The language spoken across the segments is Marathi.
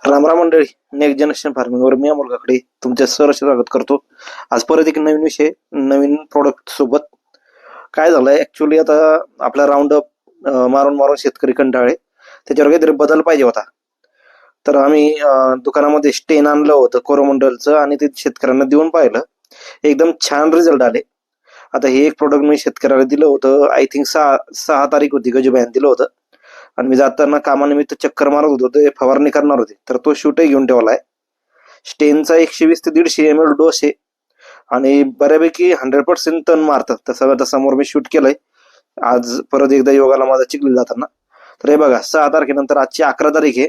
रामराम मंडळी, नेक्स्ट जनरेशन फार्मिंगवर मी अमोल काकडे तुमचे सहर्ष स्वागत करतो. आज परत एक नवीन विषय, नवीन प्रोडक्ट सोबत. काय झालंय ऍक्च्युली, आता आपला राऊंड अप मारून मारून शेतकरी कंटाळे, त्याच्यावर काहीतरी बदल पाहिजे होता. तर आम्ही दुकानामध्ये स्टेन आणलं होतं कोरोमंडलचं आणि ते शेतकऱ्यांना देऊन पाहिलं. एकदम छान रिझल्ट आले. आता हे एक प्रोडक्ट मी शेतकऱ्याला दिलं होतं, आय थिंक 6 तारीख होती, गजूबाईन दिलं होतं. आणि मी जाताना कामानिमित्त चक्कर मारत होतो, ते फवारणी करणार होते, तर तो शूटही घेऊन ठेवलाय. स्टेनचा 120 ते 150 ml डोस आहे आणि बऱ्यापैकी 100% टन मारतात. तसं आता समोर मी शूट केलंय आज परत एकदा योगाला माझा चिखली जाताना. तर हे बघा, 6 तारखेनंतर आजची 11 तारीख आहे.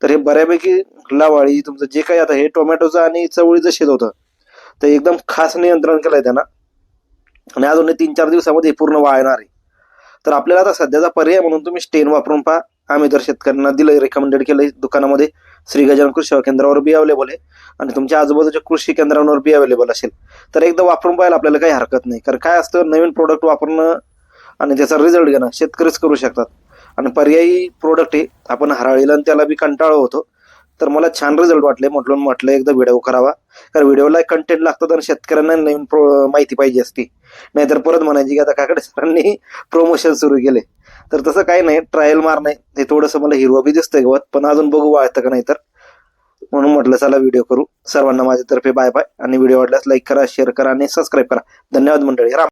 तर हे बऱ्यापैकी लावाळी तुमचं जे काही, आता हे टोमॅटोचं आणि चवळीचं शेत होतं, तर एकदम खास नियंत्रण केलंय त्यांना. आणि अजून 3-4 दिवसामध्ये पूर्ण वाळणार आहे. तर आपल्याला आता सध्याचा पर्याय म्हणून तुम्ही स्टेन वापरून पहा. आम्ही तर शेतकऱ्यांना दिलंय, रेकमेंडेड केलंय. दुकानामध्ये श्री गजानन कृषी सेवा केंद्रावर बी अवेलेबल आहे आणि तुमच्या आजूबाजूच्या कृषी केंद्रांवर बी अवेलेबल असेल. तर एकदा वापरून पाहायला आपल्याला काही हरकत नाही. कारण काय असतं, नवीन प्रोडक्ट वापरणं आणि त्याचा रिझल्ट घेणं शेतकरीच करू शकतात. आणि पर्यायी प्रोडक्ट आहे, आपण हराळीला आणि त्याला बी कंटाळो होतो. तर मला छान रिझल्ट वाटले, म्हटलं एकदा व्हिडिओ करावा. कारण व्हिडिओला कंटेंट लागतात आणि शेतकऱ्यांना नवीन माहिती पाहिजे असती. नाहीतर परत म्हणायची की आता काकडे सरांनी प्रमोशन सुरू केले. तर तसं काही नाही, ट्रायल मारणे हे थोडंसं मला हिरवं बी दिसतंय गवत, पण अजून बघू वाळतं का नाही. तर म्हणून म्हटलं चला व्हिडिओ करू. सर्वांना माझ्यातर्फे बाय बाय. आणि व्हिडिओ आवडल्यास लाईक करा, शेअर करा आणि सबस्क्राईब करा. धन्यवाद मंडळी. राम.